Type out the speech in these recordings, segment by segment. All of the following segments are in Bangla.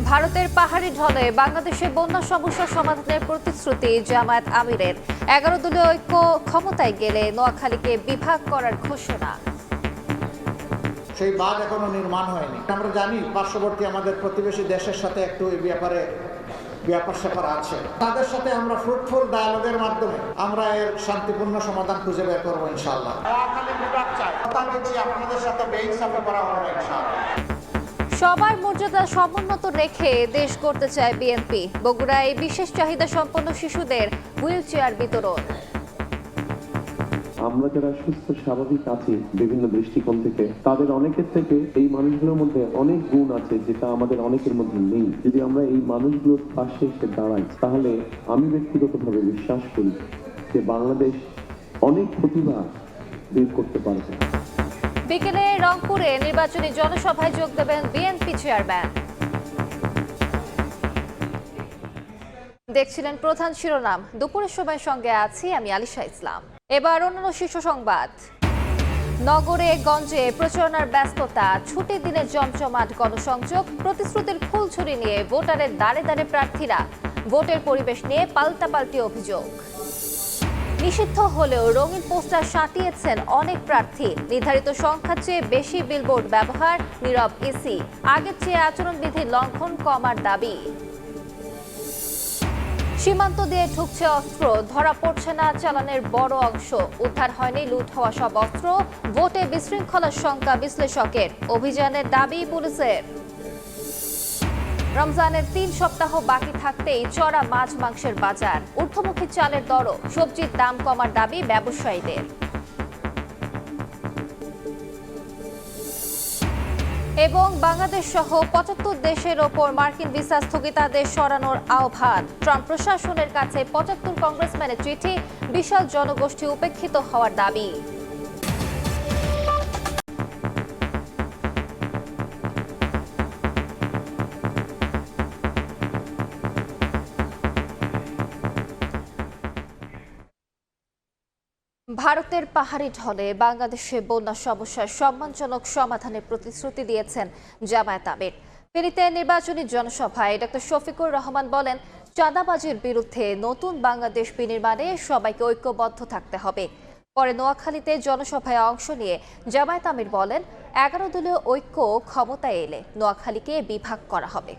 ভারতের পাহাড়ি ঢলে বাংলাদেশে বন্যা সমস্যা সমাধানের প্রতিশ্রুতি জামায়াত আমিরের। 11 দলীয় ঐক্য ক্ষমতায় গেলে নোয়াখালীকে বিভাগ করার ঘোষণা। সেই বাঁধ এখনো নির্মাণ হয়নি। আমরা জানি পার্শ্ববর্তী আমাদের প্রতিবেশী দেশের সাথে একটু এই ব্যাপারে ব্যাপার আছে। তাদের সাথে আমরা ফ্রুটফুল ডায়ালগের মাধ্যমে আমরা এর শান্তিপূর্ণ সমাধান খুঁজে বের করবো ইনশাআল্লাহ। নোয়াখালী বিভাগ চাই, কথা বলছি আপনাদের সাথে বেইনসাফি করা হবে ইনশাআল্লাহ। সবার মর্যাদা সমুন্নত রেখে দেশ করতে চায় বিএনপি। বগুড়ায় বিশেষ চাহিদা সম্পন্ন শিশুদের হুইল চেয়ার বিতরণ। আমরা যারা সুস্থ স্বাভাবিক আছি বিভিন্ন দৃষ্টিকোণ থেকে, তাদের অনেকের থেকে এই মানুষগুলোর মধ্যে অনেক গুণ আছে যেটা আমাদের অনেকের মধ্যে নেই। যদি আমরা এই মানুষগুলোর পাশে এসে দাঁড়াই, তাহলে আমি ব্যক্তিগতভাবে বিশ্বাস করি যে বাংলাদেশ অনেক প্রতিভা বের করতে পারবে। বিকেলে রংপুরে নির্বাচনী জনসভায় যোগ দেবেন বিএনপি চেয়ারম্যান। দেখছিলেন প্রধান শিরোনাম। দুপুরের সময়ের সঙ্গে আছি আমি আলিশা ইসলাম। এবার অন্যান্য শীর্ষ সংবাদ। নগরে গঞ্জে প্রচারণার ব্যস্ততা, ছুটির দিনে জমজমাট গণসংযোগ, প্রতিশ্রুতির ফুলঝুরি নিয়ে ভোটারের দাঁড়ে দাঁড়ে প্রার্থীরা, ভোটের পরিবেশ নিয়ে পাল্টাপাল্টি অভিযোগ। নিষিদ্ধ হলেও রঙিন পোস্টার সাঁটিয়েছেন অনেক প্রার্থী। নির্ধারিত সংখ্যার চেয়ে বেশি বিলবোর্ড ব্যবহার, নীরব ইসি। আগের চেয়ে আচরণবিধি লঙ্ঘন কমার দাবি। সীমান্ত দিয়ে ঢুকছে অস্ত্র, ধরা পড়ছে না চালানের বড় অংশ। উদ্ধার হয়নি লুট হওয়া সব অস্ত্র। ভোটে বিশৃঙ্খলার শঙ্কা বিশ্লেষকের। অভিযানের দাবি পুলিশের। রমজানের 3 সপ্তাহ বাকি থাকতেই চড়া মাছ মাংসের বাজার। ঊর্ধ্বমুখী চালের দরও, সবজির দাম কমার দাবি ব্যবসায়ীদের। এবং বাংলাদেশ সহ 75 দেশের ওপর মার্কিন ভিসা স্থগিতাদেশ সরানোর আহ্বান। ট্রাম্প প্রশাসনের কাছে 75 কংগ্রেসম্যানের চিঠি, বিশাল জনগোষ্ঠী উপেক্ষিত হওয়ার দাবি। ভারতের পাহাড়ি ঢলে বাংলাদেশে বন্যা সমস্যার সম্মানজনক সমাধানের প্রতিশ্রুতি দিয়েছেন জামায়াত আমির। ফেনীতে নির্বাচনী জনসভায় ডক্টর শফিকুর রহমান বলেন, চাঁদাবাজির বিরুদ্ধে নতুন বাংলাদেশ বিনির্মাণে সবাইকে ঐক্যবদ্ধ থাকতে হবে। পরে নোয়াখালীতে জনসভায় অংশ নিয়ে জামায়াত আমির বলেন, 11 দলীয় ঐক্য ক্ষমতায় এলে নোয়াখালীকে বিভাগ করা হবে।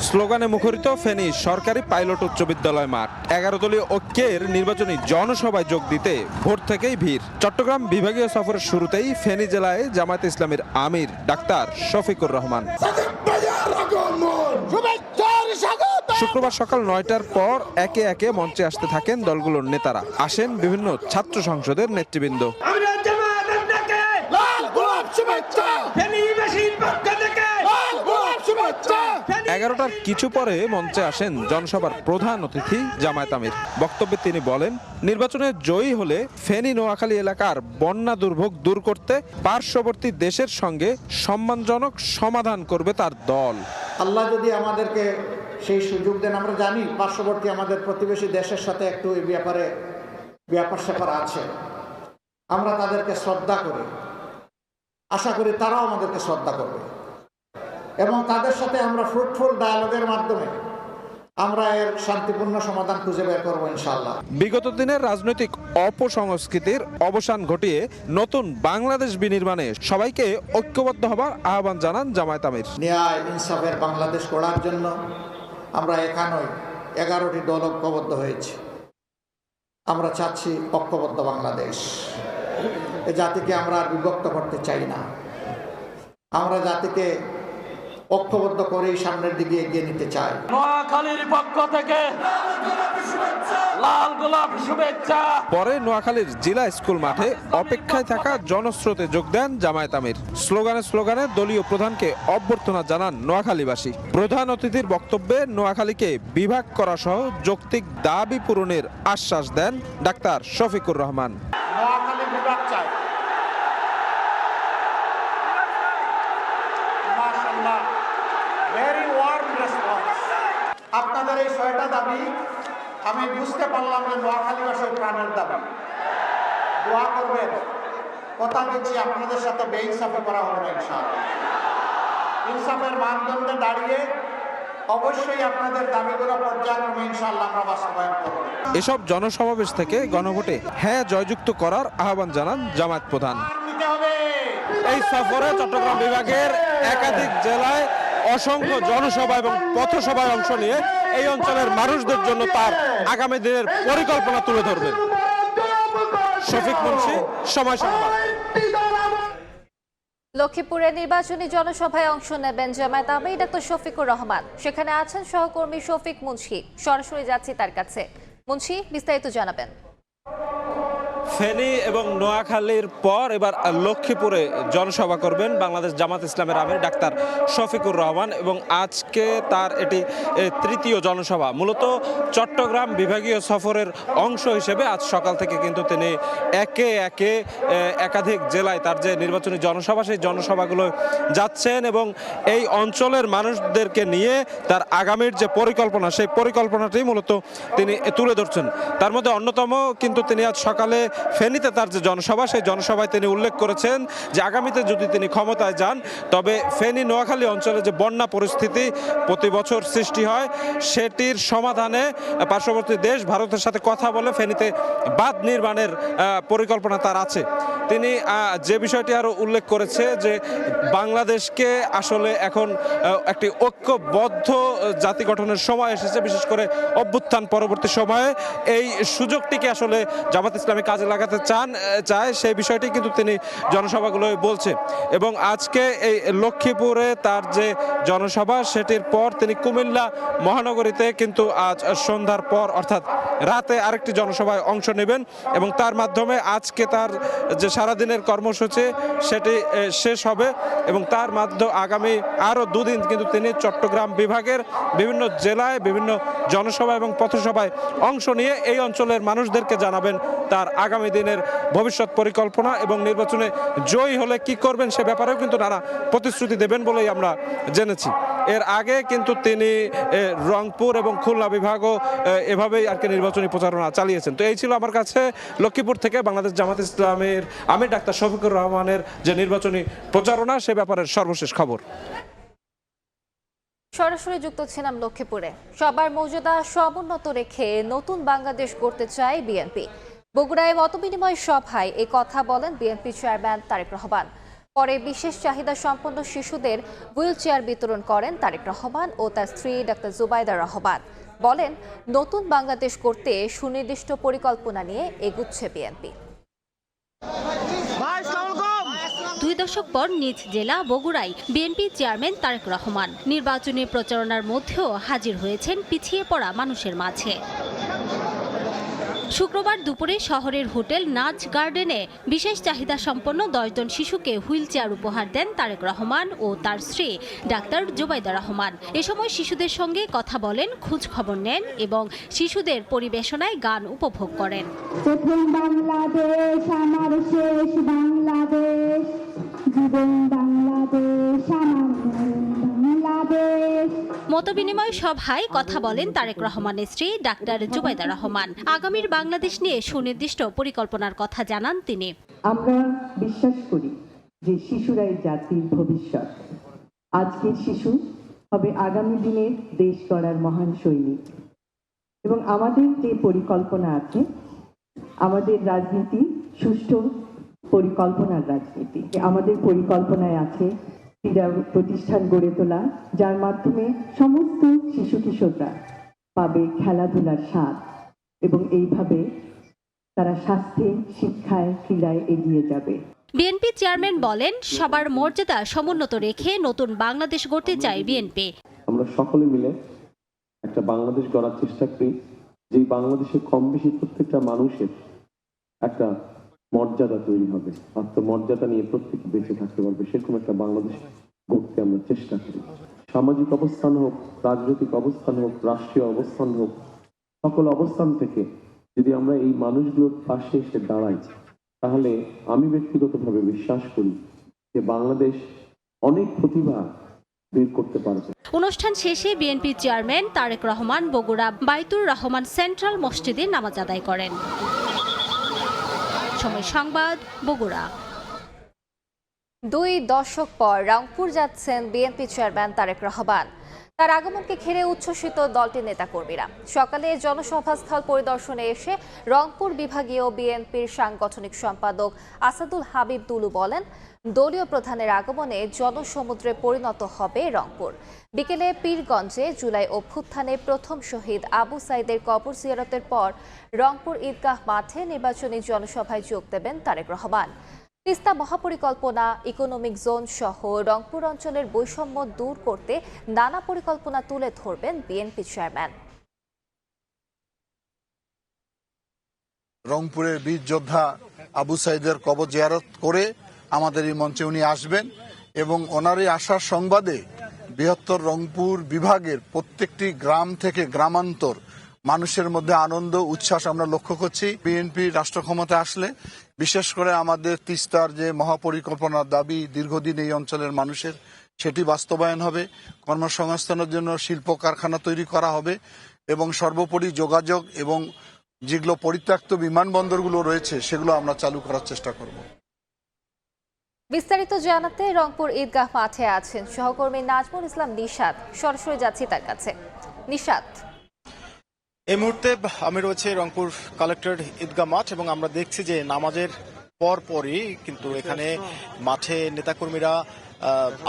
স্লোগানে মুখরিত ফেনী সরকারি পাইলট উচ্চ বিদ্যালয় মাঠ। 11 দলীয় ঐক্যের নির্বাচনী জনসভায় যোগ দিতে ভোর থেকেই ভিড়। চট্টগ্রাম বিভাগীয় সফরের শুরুতেই ফেনী জেলায় জামায়াতে ইসলামীর আমির ডাক্তার শফিকুর রহমান। শুক্রবার সকাল 9টার পর একে একে মঞ্চে আসতে থাকেন দলগুলোর নেতারা। আসেন বিভিন্ন ছাত্র সংসদের নেতৃবৃন্দ। 11টার কিছু পরে মঞ্চে আসেন জনসভার প্রধান অতিথি জামায়াত আমির। বক্তব্যে তিনি বলেন, নির্বাচনে জয়ী হলে ফেনী নোয়াখালী এলাকার বন্যা দুর্ভোগ দূর করতে পার্শ্ববর্তী দেশের সঙ্গে সম্মানজনক সমাধান করবে তার দল। আল্লাহ যদি আমাদেরকে সেই সুযোগ দেন, আমরা জানি পার্শ্ববর্তী আমাদের প্রতিবেশী দেশের সাথে একটু এই ব্যাপারে ব্যাপার আছে। আমরা তাদেরকে শ্রদ্ধা করি, আশা করি তারাও আমাদেরকে শ্রদ্ধা করবে এবং তাদের সাথে আমরা ফ্রুটফুল ডায়ালগের মাধ্যমে আমরা এর শান্তিপূর্ণ সমাধান খুঁজে বের করবো ইনশাআল্লাহ। বিগত দিনের রাজনৈতিক অপসংস্কৃতির অবসান ঘটিয়ে নতুন বাংলাদেশ বিনির্মাণে সবাইকে ঐক্যবদ্ধ হবার আহ্বান জানান জামায়াত আমির। ন্যায় ইনসাফের বাংলাদেশ গড়ার জন্য আমরা এখানেই 11টি দল ঐক্যবদ্ধ হয়েছি। আমরা চাচ্ছি ঐক্যবদ্ধ বাংলাদেশ। এ জাতিকে আমরা আর বিভক্ত করতে চাই না। আমরা জাতিকে ঐক্যবদ্ধ করেই সামনের দিকে এগিয়ে নিতে চাই। নোয়াখালীর পক্ষ থেকে লাল গোলাপ শুভেচ্ছা। পরে নোয়াখালীর জেলা স্কুল মাঠে অপেক্ষায় থাকা জনস্রোতে যোগ দেন জামায়াত আমির। স্লোগানে দলীয় প্রধানকে অভ্যর্থনা জানান নোয়াখালীবাসী। প্রধান অতিথির বক্তব্যে নোয়াখালীকে বিভাগ করা সহ যৌক্তিক দাবি পূরণের আশ্বাস দেন ডাক্তার শফিকুর রহমান। নোয়াখালী বিভাগ চাই। মাশাআল্লাহ, ভেরি ওয়ার্ম রেসপন্স। আপনাদের এই 6টা দাবি আমি বুঝতে পারলাম যে নোয়াখালীবাসীর প্রাণের দাবি। দোয়া করবেন কথা দিচ্ছি আপনাদের সাথে বেইনসাফি করা হবে না ইনশাআল্লাহ। ইনসাফের মানদণ্ডে দাঁড়িয়ে অবশ্যই আপনাদের দাবিগুলো পর্যায়ক্রমে ইনশাআল্লাহ আমরা বাস্তবায়ন করব। এসব জনসমাবেশ থেকে গণভোটে হ্যাঁ জয়যুক্ত করার আহ্বান জানান জামায়াত প্রধান। নিতে হবে। এই সফরে চট্টগ্রাম বিভাগের একাধিক জেলায় অসংখ্য জনসভা এবং পথসভায় অংশ নিয়ে এই অঞ্চলের মানুষদের জন্য তার আগামী দিনের পরিকল্পনা তুলে ধরবেন। শফিক মুন্সি, সময় সংবাদ। লক্ষ্মীপুরে নির্বাচনী জনসভায় অংশ নেবেন জামায়াত আমির ডক্টর শফিকুর রহমান। সেখানে আছেন সহকর্মী শফিক মুন্সি। সরাসরি যাচ্ছি তার কাছে। মুন্সি, বিস্তারিত জানাবেন। ফেনী এবং নোয়াখালীর পর এবার লক্ষ্মীপুরে জনসভা করবেন বাংলাদেশ জামাত ইসলামের আমির ডাক্তার শফিকুর রহমান এবং আজকে তার এটি তৃতীয় জনসভা। মূলত চট্টগ্রাম বিভাগীয় সফরের অংশ হিসেবে আজ সকাল থেকে কিন্তু তিনি একে একে একাধিক জেলায় তার যে নির্বাচনী জনসভা সেই জনসভাগুলো যাচ্ছেন এবং এই অঞ্চলের মানুষদেরকে নিয়ে তার আগামীর যে পরিকল্পনা সেই পরিকল্পনাটি মূলত তিনি তুলে ধরছেন। তার মধ্যে অন্যতম কিন্তু তিনি আজ সকালে ফেনীতে তার যে জনসভা সেই জনসভায় তিনি উল্লেখ করেছেন যে আগামীতে যদি তিনি ক্ষমতায় যান তবে ফেনী নোয়াখালী অঞ্চলে যে বন্যা পরিস্থিতি প্রতি বছর সৃষ্টি হয় সেটির সমাধানে পার্শ্ববর্তী দেশ ভারতের সাথে কথা বলে ফেনীতে বাঁধ নির্মাণের পরিকল্পনা তার আছে। তিনি যে বিষয়টি আরও উল্লেখ করেছে যে বাংলাদেশকে আসলে এখন একটি ঐক্যবদ্ধ জাতি গঠনের সময় এসেছে, বিশেষ করে অভ্যুত্থান পরবর্তী সময়ে এই সুযোগটিকে আসলে জামাত ইসলামী কাজে লাগাতে চায় সেই বিষয়টি কিন্তু তিনি জনসভাগুলোয় বলছে। এবং আজকে এই লক্ষ্মীপুরে তার যে জনসভা সেটির পর তিনি কুমিল্লা মহানগরীতে কিন্তু আজ সন্ধ্যার পর অর্থাৎ রাতে আরেকটি জনসভায় অংশ নেবেন এবং তার মাধ্যমে আজকে তার যে সারাদিনের কর্মসূচি সেটি শেষ হবে এবং তার মাধ্যমে আগামী আরও দুদিন কিন্তু তিনি চট্টগ্রাম বিভাগের বিভিন্ন জেলায় বিভিন্ন জনসভা এবং পথসভায় অংশ নিয়ে এই অঞ্চলের মানুষদেরকে জানাবেন তার আগামী দিনের ভবিষ্যৎ পরিকল্পনা এবং নির্বাচনে জয়ী হলে কি করবেন সে ব্যাপারেও কিন্তু নানা প্রতিশ্রুতি দেবেন বলেই আমরা জেনেছি। এর আগে কিন্তু তিনি রংপুর এবং খুলনা বিভাগও এভাবেই আর কি নির্বাচনী প্রচারণা চালিয়েছেন। তো এই ছিল আমার কাছে লক্ষ্মীপুর থেকে বাংলাদেশ জামাত ইসলামের আমির ডাক্তার শফিকুর রহমানের যে নির্বাচনী প্রচারণা সে ব্যাপারের সর্বশেষ খবর। সরাসরি যুক্ত ছিলাম লক্ষ্মীপুরে। সবার মর্যাদা সমুন্নত রেখে নতুন বাংলাদেশ গড়তে চায় বিএনপি। বগুড়ায় মতবিনিময় সভায় এ কথা বলেন বিএনপি চেয়ারম্যান তারেক রহমান। পরে বিশেষ চাহিদা সম্পন্ন শিশুদের হুইল চেয়ার বিতরণ করেন তারেক রহমান ও তার স্ত্রী ডাক্তার জুবাইদা রহমান। বলেন, নতুন বাংলাদেশ করতে সুনির্দিষ্ট পরিকল্পনা নিয়ে এগুচ্ছে বিএনপি। 2 দশক পর নিজ জেলা বগুড়ায় বিএনপি চেয়ারম্যান তারেক রহমান নির্বাচনী প্রচারণার মধ্যেও হাজির হয়েছেন পিছিয়ে পড়া মানুষের মাঝে। শুক্রবার দুপুরে শহরের হোটেল নাচ গার্ডেনে বিশেষ চাহিদা সম্পন্ন 10 জন শিশুকে হুইল চেয়ার উপহার দেন তারেক রহমান ও তার স্ত্রী ডাক্তার জুবাইদা রহমান। এ সময় শিশুদের সঙ্গে কথা বলেন, খোঁজ খবর নেন এবং শিশুদের পরিবেশনায় গান উপভোগ করেন। প্রথম বাংলাদেশ আমার শেষ বাংলাদেশ, জীবন বাংলাদেশ আমার বাংলাদেশ। মতবিনিময় সভায় কথা বলেন তারেক রহমানের স্ত্রী ডাক্তার জুবাইদা রহমান। আগামীর বাংলাদেশ নিয়ে সুনির্দিষ্ট পরিকল্পনার কথা জানান তিনি। আমরা বিশ্বাস করি যে শিশুরাই জাতির ভবিষ্যৎ। আজকের শিশু হবে আগামী দিনের দেশ গড়ার মহান সৈনিক এবং আমাদের যে পরিকল্পনা আছে, আমাদের রাজনীতি সুষ্ঠু পরিকল্পনার রাজনীতি। আমাদের পরিকল্পনায় আছে ক্রীড়া প্রতিষ্ঠান গড়ে তোলা, যার মাধ্যমে সমস্ত শিশু কিশোররা পাবে খেলাধুলার স্বাদ এবং এইভাবে তারা স্বাস্থ্যে, শিক্ষায়, ক্রীড়ায় এগিয়ে যাবে। বিএনপি চেয়ারম্যান বলেন, সবার মর্যাদা সমুন্নত রেখে নতুন বাংলাদেশ গড়তে চায় বিএনপি। আমরা সকলে মিলে একটা বাংলাদেশ গড়ার চেষ্টা করি, যেই বাংলাদেশে কম বেশি প্রত্যেকটা মানুষের একটা মর্যাদা তৈরি হবে, আত্মমর্যাদা নিয়ে প্রত্যেকে বেঁচে থাকতে পারবে, সেরকম একটা বাংলাদেশ গড়তে আমরা চেষ্টা করি। সামাজিক অবস্থান হোক, রাজনৈতিক অবস্থান হোক, রাষ্ট্রীয় অবস্থান হোক, সকল অবস্থান থেকে যদি আমরা এই মানুষগুলোর পাশে এসে দাঁড়াই, তাহলে আমি ব্যক্তিগতভাবে বিশ্বাস করি যে বাংলাদেশ অনেক প্রতিভা বের করতে পারবে। অনুষ্ঠান শেষে BNP chairman Tarique Rahman Bogura বাইতুর Rahman central মসজিদে নামাজ আদায় করেন। সময় সংবাদ, বগুড়া। 2 দশক পর রংপুর যাচ্ছেন বিএনপি চেয়ারম্যান তারেক রহমান। তার আগমনকে ঘিরে উচ্ছ্বসিত দলটির নেতাকর্মীরা। সকালে জনসভাস্থল পরিদর্শনে এসে রংপুর বিভাগীয় বিএনপির সাংগঠনিক সম্পাদক আসাদুল হাবিব দুলু বলেন, দলীয় প্রধানের আগমনে জনসমুদ্রে পরিণত হবে রংপুর। বিকেলে পীরগঞ্জে জুলাই অভ্যুত্থানে প্রথম শহীদ আবু সাইদের কবর জিয়ারতের পর রংপুর ঈদগাহ মাঠে নির্বাচনী জনসভায় যোগ দেবেন তারেক রহমান। তিস্তা মহাপরিকল্পনা, ইকোনমিক জোন সহ রংপুর অঞ্চলের বৈষম্য দূর করতে নানা পরিকল্পনা তুলে ধরবেন বিএনপি চেয়ারম্যান। রংপুরের বীর যোদ্ধা আবু সাইদের কবর জিয়ারত করে আমাদের এই মঞ্চে উনি আসবেন এবং ওনারই আসার সংবাদে বৃহত্তর রংপুর বিভাগের প্রত্যেকটি গ্রাম থেকে গ্রামান্তর মানুষের মধ্যে আনন্দ উচ্ছ্বাস আমরা লক্ষ্য করছি। বিএনপি রাষ্ট্র ক্ষমতায় আসলে বিশেষ করে আমাদের তিস্তার যে মহাপরিকল্পনার দাবি দীর্ঘদিন এই অঞ্চলের মানুষের, সেটি বাস্তবায়ন হবে। কর্মসংস্থানের জন্য শিল্প কারখানা তৈরি করা হবে এবং সর্বোপরি যোগাযোগ এবং যেগুলো পরিত্যক্ত বিমানবন্দরগুলো রয়েছে সেগুলো আমরা চালু করার চেষ্টা করব। বিস্তারিত জানাতে রংপুর ঈদগাহ মাঠে আছেন সহকর্মী নাজমুল ইসলাম নিশাত। সরাসরি যাচ্ছি তার কাছে। নিশাত, এই মুহূর্তে আমি রয়েছে রংপুর কালেক্টর ঈদগাহ মাঠ এবং আমরা দেখছি যে নামাজের পরই কিন্তু এখানে মাঠে নেতাকর্মীরা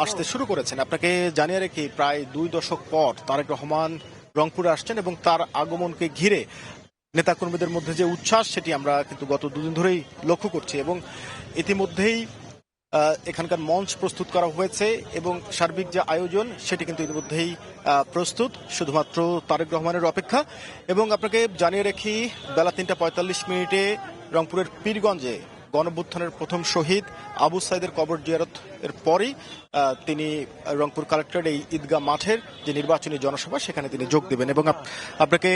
আসতে শুরু করেছেন। আপনাকে জানিয়ে রাখি, প্রায় 2 দশক পর তারেক রহমান রংপুরে আসছেন এবং তার আগমনকে ঘিরে নেতাকর্মীদের মধ্যে যে উচ্ছ্বাস সেটি আমরা কিন্তু গত 2 দিন ধরেই লক্ষ্য করছি এবং ইতিমধ্যেই এখানকার মঞ্চ প্রস্তুত করা হয়েছে এবং সার্বিক যে আয়োজন সেটি কিন্তু ইতিমধ্যেই প্রস্তুত, শুধুমাত্র তারেক রহমানের অপেক্ষা। এবং আপনাকে জানিয়ে রাখি, বেলা 3:45 রংপুরের পীরগঞ্জে গণঅভ্যুত্থানের প্রথম শহীদ আবু সাইদের কবর জিয়ারত এর পরই তিনি রংপুর কালেক্টরেট এই ঈদগাহ মাঠের যে নির্বাচনী জনসভা সেখানে তিনি যোগ দেবেন। এবং আপনাকে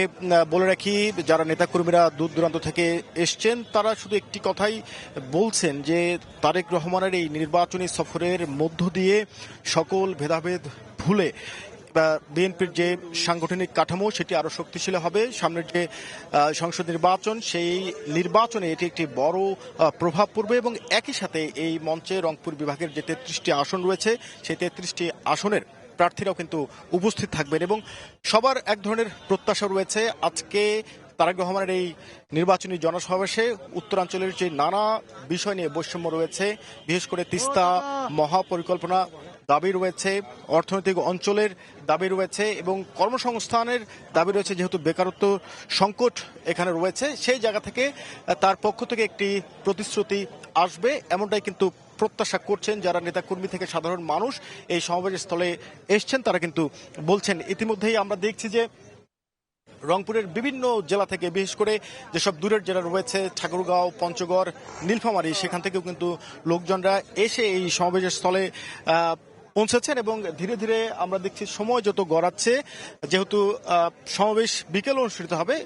বলে রাখি, যারা নেতাকর্মীরা দূর দূরান্ত থেকে এসছেন তারা শুধু একটি কথাই বলছেন যে তারেক রহমানের এই নির্বাচনী সফরের মধ্য দিয়ে সকল ভেদাভেদ ভুলে বিএনপির যে সাংগঠনিক কাঠামো সেটি আরো শক্তিশালী হবে। সামনের যে সংসদ নির্বাচন, সেই নির্বাচনে এটি একটি বড় প্রভাব পড়বে এবং একই সাথে এই মঞ্চে রংপুর বিভাগের যে 33টি আসন রয়েছে সেই 33টি আসনের প্রার্থীরাও কিন্তু উপস্থিত থাকবেন এবং সবার এক ধরনের প্রত্যাশা রয়েছে। আজকে তারেক রহমানের এই নির্বাচনী জনসমাবেশে উত্তরাঞ্চলের যে নানা বিষয় নিয়ে বৈষম্য রয়েছে, বিশেষ করে তিস্তা মহাপরিকল্পনা দাবি রয়েছে, অর্থনৈতিক অঞ্চলের দাবি রয়েছে এবং কর্মসংস্থানের দাবি রয়েছে। যেহেতু বেকারত্ব সংকট এখানে রয়েছে, সেই জায়গা থেকে তার পক্ষ থেকে একটি প্রতিশ্রুতি আসবে, এমনটাই কিন্তু প্রত্যাশা করছেন যারা নেতাকর্মী থেকে সাধারণ মানুষ এই সমাবেশ স্থলে এসছেন তারা কিন্তু বলছেন। ইতিমধ্যেই আমরা দেখছি যে রংপুরের বিভিন্ন জেলা থেকে, বিশেষ করে যেসব দূরের জেলা রয়েছে ঠাকুরগাঁও, পঞ্চগড়, নীলফামারী, সেখান থেকেও কিন্তু লোকজনরা এসে এই সমাবেশের স্থলে পৌঁছেছেন এবং ধীরে ধীরে আমরা দেখছি সময় যত গড়াচ্ছে, যেহেতু সমাবেশ বিকেল অনুষ্ঠিত হবে,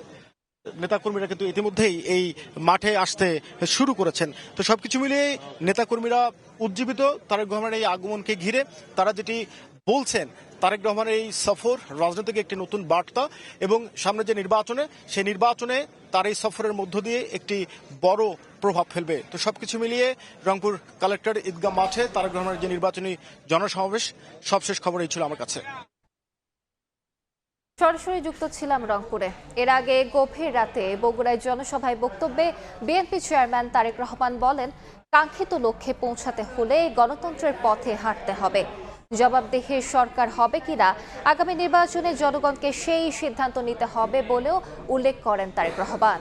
নেতাকর্মীরা কিন্তু ইতিমধ্যেই এই মাঠে আসতে শুরু করেছেন। তো সবকিছু মিলিয়ে নেতাকর্মীরা উজ্জীবিত তারেক রহমানের এই আগমনকে ঘিরে। তারা যেটি বলছেন, তারেক রহমানের এই সফর রাজনৈতিক একটি নতুন বার্তা এবং সামনে যে নির্বাচনে, সেই নির্বাচনে তার এই সফরের মধ্য দিয়ে একটি বড় প্রভাব ফেলবে। তো সবকিছু মিলিয়ে রংপুর কালেক্টর ঈদগাহ মাঠে তারেক রহমানের যে নির্বাচনী জনসমাবেশ, সবশেষ খবর এই ছিল আমার কাছে। সরাসরি যুক্ত ছিলাম রংপুরে। এর আগে গভীর রাতে বগুড়ায় জনসভায় বক্তব্যে বিএনপি চেয়ারম্যান তারেক রহমান বলেন, কাঙ্ক্ষিত লক্ষ্যে পৌঁছাতে হলে গণতন্ত্রের পথে হাঁটতে হবে। জবাবদিহির সরকার হবে কিনা আগামী নির্বাচনে জনগণকে সেই সিদ্ধান্ত নিতে হবে বলেও উল্লেখ করেন তারেক রহমান।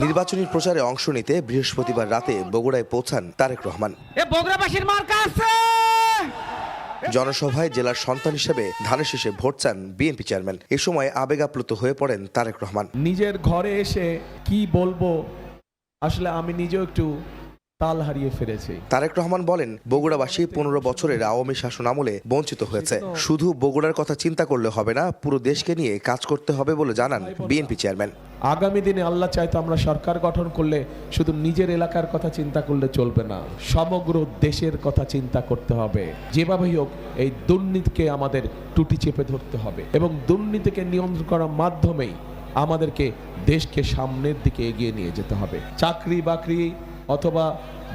নির্বাচনী প্রচারে অংশ নিতে বৃহস্পতিবার রাতে বগুড়ায় পৌঁছান তারেক রহমান। জনসভায় জেলার সন্তান হিসেবে ধানের শীষে ভোট চান বিএনপি চেয়ারম্যান। এ সময় আবেগাপ্লুত হয়ে পড়েন তারেক রহমান। নিজের ঘরে এসে কি বলবো, আসলে আমি নিজেও একটু তাল হারিয়ে ফেলেছি। তারেক রহমান বলেন, বগুড়াবাসী 15 বছরের আওয়ামী শাসন আমলে বঞ্চিত হয়েছে। শুধু বগুড়ার কথা চিন্তা করলে হবে না, পুরো দেশকে নিয়ে কাজ করতে হবে বলে জানান বিএনপি চেয়ারম্যান। আগামী দিনে আল্লাহ চাইতো আমরা সরকার গঠন করলে শুধু নিজের এলাকার কথা চিন্তা করলে চলবে না, সমগ্র দেশের কথা চিন্তা করতে হবে। যেভাবেই হোক এই দুর্নীতিকে আমাদের টুটি চেপে ধরতে হবে এবং দুর্নীতিকে নিয়ন্ত্রণ করার মাধ্যমেই আমাদেরকে দেশকে সামনের দিকে এগিয়ে নিয়ে যেতে হবে। চাকরি বাকরি অথবা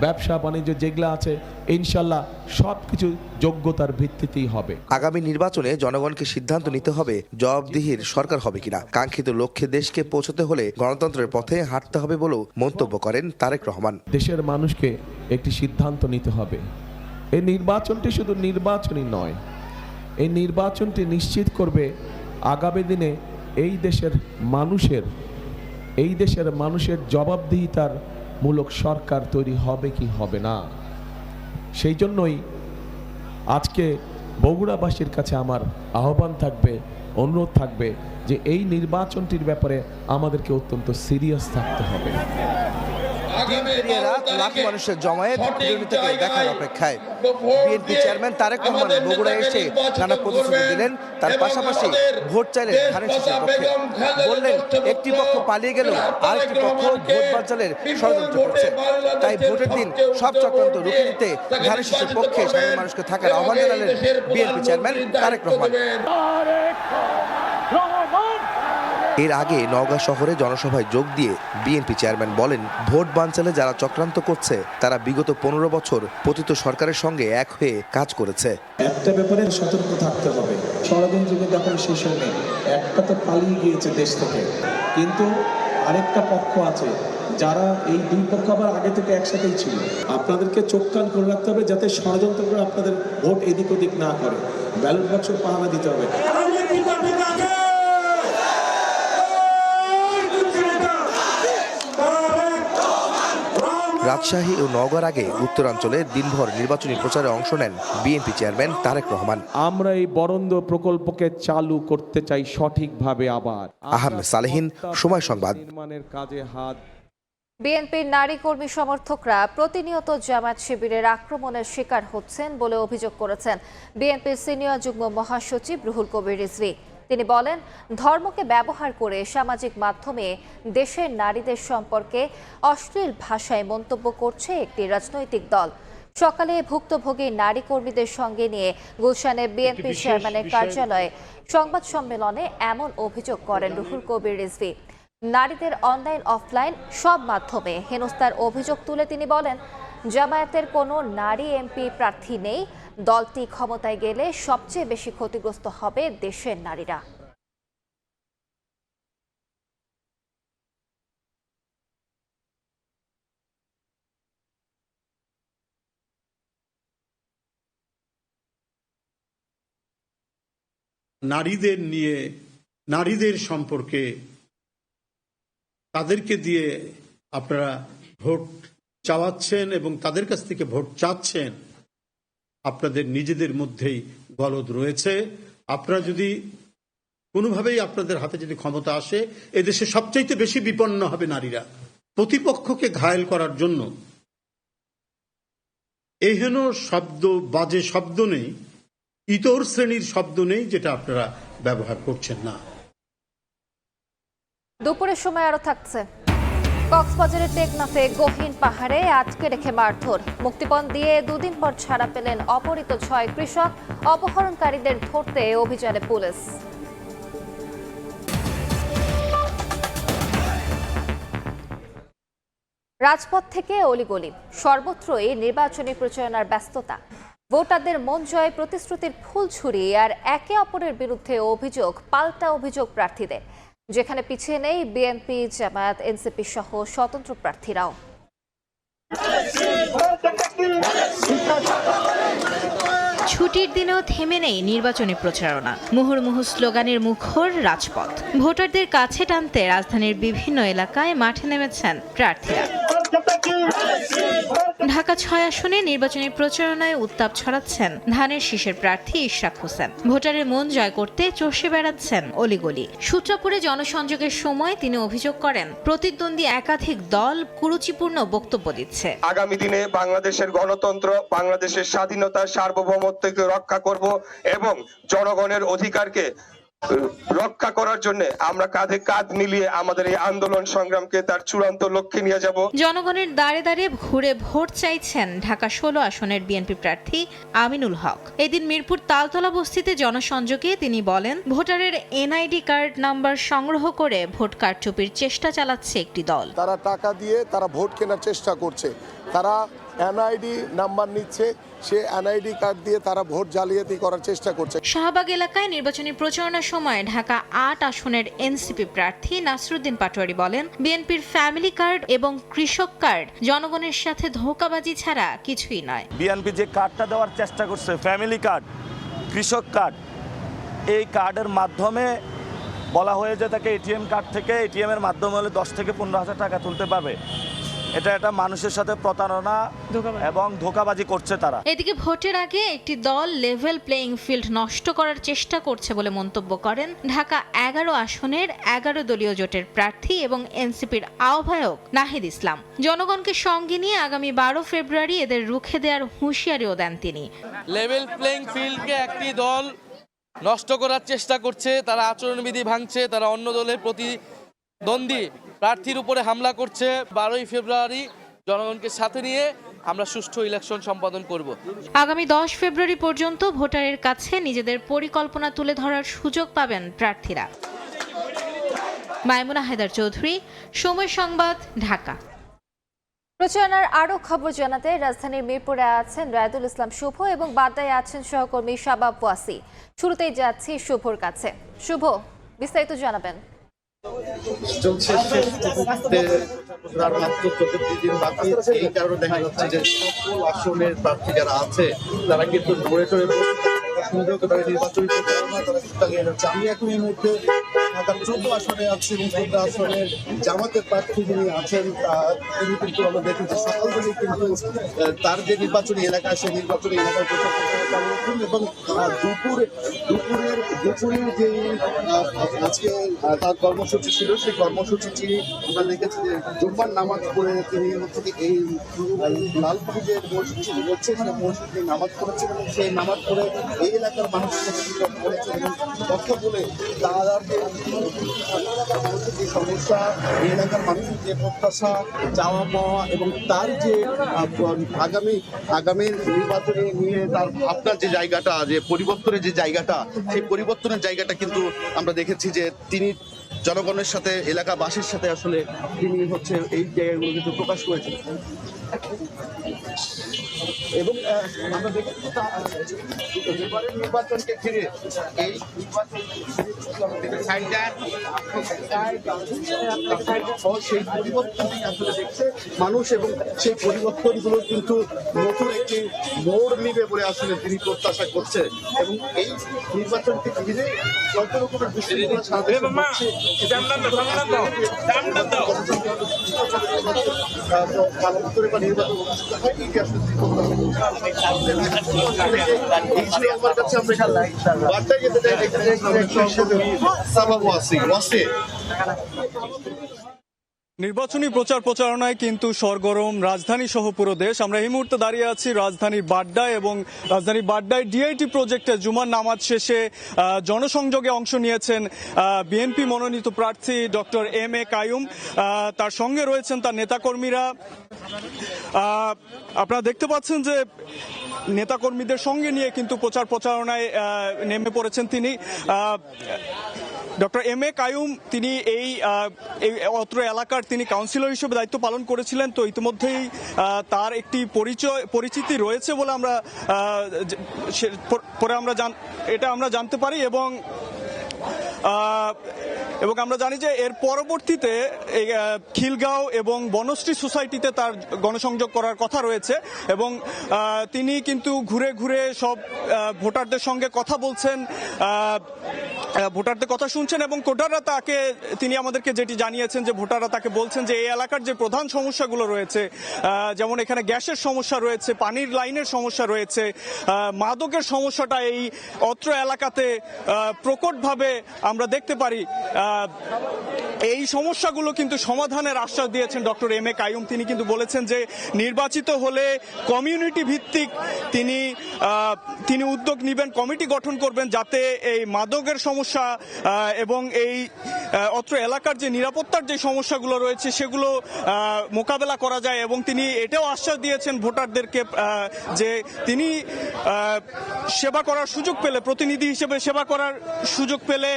ব্যবসা বাণিজ্য যেগুলো আছে ইনশাল্লাহ সব কিছু যোগ্যতার ভিত্তিতেই হবে। আগামী নির্বাচনে জনগণকে সিদ্ধান্ত নিতে হবে জবাবদিহির সরকার হবে কিনা। কাঙ্ক্ষিত লক্ষ্যে দেশকে পৌঁছতে হলে গণতন্ত্রের পথে হাঁটতে হবে বলেও মন্তব্য করেন তারেক রহমান। দেশের মানুষকে একটি সিদ্ধান্ত নিতে হবে। এই নির্বাচনটি শুধু নির্বাচনই নয়, এই নির্বাচনটি নিশ্চিত করবে আগামী দিনে এই দেশের মানুষের জবাবদিহিতার মূলক সরকার তৈরি হবে কি হবে না। সেই জন্যই আজকে বগুড়াবাসীর কাছে আমার আহ্বান থাকবে, অনুরোধ থাকবে যে এই নির্বাচনটির ব্যাপারে আমাদেরকে অত্যন্ত সিরিয়াস থাকতে হবে। লাখ মানুষের জমায়েত থেকে দেখার অপেক্ষায়। বিএনপি চেয়ারম্যান তারেক রহমান বগুড়ায় এসে নানা প্রতিশ্রুতি দিলেন, তার পাশাপাশি ভোট চাইলেন ধানের শীষের পক্ষে। বললেন একটি পক্ষ পালিয়ে গেল আরেকটি পক্ষ ভোট বানচালের ষড়যন্ত্র করছে, তাই ভোটের দিন সব চক্রান্ত রুখে দিতে ধানের শীষের পক্ষে সাধারণ মানুষকে থাকার আহ্বান জানালেন বিএনপি চেয়ারম্যান তারেক রহমান। এর আগে নওগাঁ শহরে জনসভায় যোগ দিয়ে বিএনপি চেয়ারম্যান বলেন, ভোট বানচালে যারা চক্রান্ত করছে তারা বিগত 15 বছর পতিত সরকারের সঙ্গে এক হয়ে কাজ করেছে। একটা ব্যাপারে সতর্ক থাকতে হবে, ষড়যন্ত্র কিন্তু এখন শেষ হয়নি। একটা তো পালিয়ে গিয়েছে দেশ থেকে, কিন্তু আরেকটা পক্ষ আছে যারা এই দুই পক্ষ আবার আগে থেকে একসাথেই ছিল। আপনাদেরকে চোখ কান করে রাখতে হবে যাতে ষড়যন্ত্র করে আপনাদের ভোট এদিক ওদিক না করে। ব্যালট বাক্স পাহারা দিতে হবে। রাজশাহী ও নওগাঁর আগে উত্তরাঞ্চলে দিনভর নির্বাচনী প্রচারে অংশ নেন বিএনপি চেয়ারম্যান তারেক রহমান। আমরা এই বরেন্দ্র প্রকল্পকে চালু করতে চাই সঠিকভাবে। আবার আহমেদ সালেহীন, সময় সংবাদ। নির্মাণের কাজে হাত। বিএনপির নারী কর্মী সমর্থকরা প্রতিনিয়ত জামায়াত শিবিরের আক্রমণের শিকার হচ্ছেন বলে অভিযোগ করেছেন বিএনপির সিনিয়র যুগ্ম মহাসচিব রুহুল কবির রিজভী। তিনি বলেন, ধর্মকে ব্যবহার করে সামাজিক মাধ্যমে দেশের নারীদের সম্পর্কে অশ্লীল ভাষায় মন্তব্য করছে একটি রাজনৈতিক দল। সকালে ভুক্তভোগী নারী কর্মীদের সঙ্গে নিয়ে গুলশানে বিএনপি চেয়ারম্যানের কার্যালয়ে সংবাদ সম্মেলনে এমন অভিযোগ করেন রুহুল কবির রিজভী। নারীদের অনলাইন অফলাইন সব মাধ্যমে হেনস্থার অভিযোগ তুলে তিনি বলেন, জামায়াতের কোনো নারী এমপি প্রার্থী নেই। দলটি ক্ষমতায় গেলে সবচেয়ে বেশি ক্ষতিগ্রস্ত হবে দেশের নারীরা। নারীদের নিয়ে, নারীদের সম্পর্কে তাদেরকে দিয়ে আপনারা ভোট চাওয়াচ্ছেন এবং তাদের কাছ থেকে ভোট চাচ্ছেন, আপনাদের নিজেদের মধ্যেই গলদ রয়েছে। আপনারা যদি কোনোভাবেই আপনাদের হাতে যদি ক্ষমতা আসে, এদেশে সবচাইতে বেশি বিপন্ন হবে নারীরা। প্রতিপক্ষকে ঘায়েল করার জন্য এহেন শব্দ, বাজে শব্দ নেই, ইতর শ্রেণীর শব্দ নেই যেটা আপনারা ব্যবহার করছেন না। দুপুরের সময় আরো থাকছে। কক্সবাজারের টেকনাফে গহীন পাহাড়ে আটকে রেখে মারধর, মুক্তিপণ দিয়ে 2 দিন পর ছাড়া পেলেন অপহৃত 6 কৃষক। অপহরণকারীদের ধরতে অভিযানে পুলিশ। রাজপথ থেকে অলিগলি সর্বত্রই নির্বাচনী প্রচারণার ব্যস্ততা। ভোটারদের মন জয়, প্রতিশ্রুতির ফুলঝুরি আর একে অপরের বিরুদ্ধে অভিযোগ, পাল্টা অভিযোগ প্রার্থীদের। যেখানে পিছিয়ে নেই বিএনপি, জামায়াত, এনসিপি সহ স্বতন্ত্র প্রার্থীরাও। ছুটির দিনেও থেমে নেই নির্বাচনী প্রচারণা। মুহুর্মুহু স্লোগানের মুখর রাজপথ। ভোটারদের কাছে টানতে রাজধানীর বিভিন্ন এলাকায় মাঠে নেমেছেন প্রার্থীরা। ঢাকা 6 আসনে নির্বাচনী প্রচারণায় উত্তাপ ছড়াচ্ছেন ধানের শীষের প্রার্থী ইশরাক হোসেন। ভোটারের মন জয় করতে চষে বেড়াচ্ছেন অলিগলি। সূত্রাপুরে জনসংযোগের সময় তিনি অভিযোগ করেন, প্রতিদ্বন্দ্বী একাধিক দল কুরুচিপূর্ণ বক্তব্য দিচ্ছে। আগামী দিনে বাংলাদেশের গণতন্ত্র, বাংলাদেশের স্বাধীনতা, সার্বভৌমত্বকে রক্ষা করব এবং জনগণের অধিকারকে রক্ষা করার জন্য আমরা কাঁধে কাঁধ মিলিয়ে আমাদের এই আন্দোলন সংগ্রামকে তার চূড়ান্ত লক্ষ্যে নিয়ে যাব। জনগণের দাঁড়ে দাঁড়িয়ে ঘুরে ভোট চাইছেন ঢাকা 16 আসনের বিএনপি প্রার্থী আমিনুল হক। এদিন মিরপুর তালতলা বস্তিতে জনসংযোগে তিনি বলেন, ভোটারের এনআইডি কার্ড নাম্বার সংগ্রহ করে ভোট কারচুপির চেষ্টা চালাচ্ছে একটি দল। তারা টাকা দিয়ে তারা ভোট কেনার চেষ্টা করছে, তারা এনআইডি নাম্বার নিচ্ছে, সে এনআইডি কার্ড দিয়ে তারা ভোট জালিয়াতি করার চেষ্টা করছে। শাহবাগ এলাকায় নির্বাচনী প্রচারণার সময় ঢাকা 8 আসনের এনসিপি প্রার্থী নাসরুদ্দিন পাটোয়ারি বলেন, বিএনপির ফ্যামিলি কার্ড এবং কৃষক কার্ড জনগণের সাথে ধোঁকাবাজি ছাড়া কিছুই নয়। বিএনপি যে কার্ডটা দেওয়ার চেষ্টা করছে, ফ্যামিলি কার্ড, কৃষক কার্ড, এই কার্ডের মাধ্যমে বলা হয়েছে তাকে এটিএম কার্ড থেকে এটিএমের মাধ্যমে হলে 10 থেকে 15,000 টাকা তুলতে পারবে। এটা মানুষের সাথে প্রতারণা এবং ধোঁকাবাজি করছে তারা। এদিকে ভোটের আগে একটি দল লেভেল প্লেইং ফিল্ড নষ্ট করার চেষ্টা করছে বলে মন্তব্য করেন ঢাকা 11 আসনের 11 দলীয় জোটের প্রার্থী এবং এনসিপির আহ্বায়ক নাহিদ ইসলাম। জনগণকে সঙ্গে নিয়ে আগামী 12 ফেব্রুয়ারি এদের রুখে দেওয়ার হুঁশিয়ারিও দেন তিনি। লেভেল প্লেইং ফিল্ডকে একটি দল নষ্ট করার চেষ্টা করছে, তারা আচরণবিধি ভাঙছে, তারা অন্য দলের প্রতিদ্বন্দ্বী প্রার্থীর উপরে হামলা করছে। 12 ফেব্রুয়ারি জনগণকে সাথে নিয়ে আমরা সুষ্ঠু ইলেকশন সম্পাদন করব। আগামী 10 ফেব্রুয়ারি পর্যন্ত ভোটারের কাছে নিজেদের পরিকল্পনা তুলে ধরার সুযোগ পাবেন প্রার্থীরা। মাইমুনা হায়দার চৌধুরী, সময় সংবাদ, ঢাকা। প্রচারণার আরো খবর জানাতে রাজধানীর মিরপুরে আছেন রায়দুল ইসলাম শুভ এবং বাড্ডায় আছেন সহকর্মী শাবাব ওয়াসি। শুরুতেই যাচ্ছি শুভর কাছে। শুভ, বিস্তারিত জানাবেন। চলছে মাত্র 34 দিন বাকি, এই কারণে দেখা যাচ্ছে যে সকল আসনের প্রার্থী যারা আছে তারা কিন্তু ঘুরে টরে নির্বাচনী আমি এখন এই মুহূর্তে ঢাকা 14 আসনে আছি এবং 14 আসনের জামাতের প্রার্থী যিনি আছেন তিনি কিন্তু আমরা দেখেছি সকাল থেকে কিন্তু তার যে নির্বাচনী এলাকা সেই নির্বাচনী এলাকায় এবং দুপুরের যে আজকে তার কর্মসূচি ছিল সেই কর্মসূচিটি আমরা দেখেছি যে জুম্মার নামাজ পড়ে তিনি হচ্ছে এই লালপুরের মসজিদ হচ্ছে সেই মসজিদে নামাজ পড়েছেন এবং সেই নামাজ পড়ে এই এলাকার মানুষের সাথে করেছেন এবং কথা বলে তারা যে সমস্যা, এই এলাকার মানুষের যে প্রত্যাশা, চাওয়া পাওয়া এবং তার যে আগামী নির্বাচনে নিয়ে তার আপনার যে জায়গাটা, যে পরিবর্তনের যে জায়গাটা, সেই পরিবর্তনের জায়গাটা কিন্তু আমরা দেখেছি যে তিনি জনগণের সাথে, এলাকাবাসীর সাথে আসলে তিনি হচ্ছে এই জায়গাগুলো কিন্তু প্রকাশ করেছেন এবং আমরা দেখেছি এবারের নির্বাচনকে ঘিরে এই সেই পরিবর্তনই আসলে দেখছে মানুষ এবং সেই পরিবর্তনগুলো কিন্তু নতুন একটি মোড় নিবে বলে আসলে তিনি প্রত্যাশা করছে এবং এই নির্বাচনকে ঘিরে যত রকমের বিশৃঙ্খলা সারা দেশে পালন করে বা নির্বাচন অনুষ্ঠিত হয় এই যে আসলে আমার কাছে আমরা বার্তায় যেতে চাই নির্বাচনী প্রচারণায় কিন্তু সরগরম রাজধানী সহ পুরো দেশ। আমরা এই মুহূর্তে দাঁড়িয়ে আছি রাজধানীর বাড্ডায় এবং রাজধানীর বাড্ডায় ডিআইটি প্রজেক্টে জুমার নামাজ শেষে জনসংযোগে অংশ নিয়েছেন বিএনপি মনোনীত প্রার্থী ডক্টর এম এ কাইয়ুম। তার সঙ্গে রয়েছেন তার নেতাকর্মীরা। আপনারা দেখতে পাচ্ছেন যে নেতাকর্মীদের সঙ্গে নিয়ে কিন্তু প্রচারণায় নেমে পড়েছেন তিনি। ডক্টর এম এ কাইয়ুম তিনি এই অত্র এলাকার তিনি কাউন্সিলর হিসেবে দায়িত্ব পালন করেছিলেন, তো ইতিমধ্যেই তার একটি পরিচিতি রয়েছে বলে আমরা জানতে পারি এবং আমরা জানি যে এর পরবর্তীতে খিলগাঁও এবং বনশ্রী সোসাইটিতে তার গণসংযোগ করার কথা রয়েছে এবং তিনি কিন্তু ঘুরে ঘুরে সব ভোটারদের সঙ্গে কথা বলছেন, ভোটারদের কথা শুনছেন এবং তিনি আমাদেরকে যেটি জানিয়েছেন যে ভোটাররা তাকে বলছেন যে এই এলাকার যে প্রধান সমস্যাগুলো রয়েছে, যেমন এখানে গ্যাসের সমস্যা রয়েছে, পানির লাইনের সমস্যা রয়েছে, মাদকের সমস্যাটা এই অত্র এলাকাতে প্রকটভাবে আমরা দেখতে পারি। এই সমস্যাগুলো কিন্তু সমাধানের আশ্বাস দিয়েছেন ডক্টর এম এ কাইয়ুম। তিনি কিন্তু বলেছেন যে নির্বাচিত হলে কমিউনিটি ভিত্তিক তিনি উদ্যোগ নেবেন, কমিটি গঠন করবেন যাতে এই মাদকের সমস্যা সমস্যা এবং এই অত্র এলাকার যে নিরাপত্তার যে সমস্যাগুলো রয়েছে সেগুলো মোকাবেলা করা যায়, এবং তিনি এটাও আশ্বাস দিয়েছেন ভোটারদেরকে যে তিনি সেবা করার সুযোগ পেলে, প্রতিনিধি হিসেবে সেবা করার সুযোগ পেলে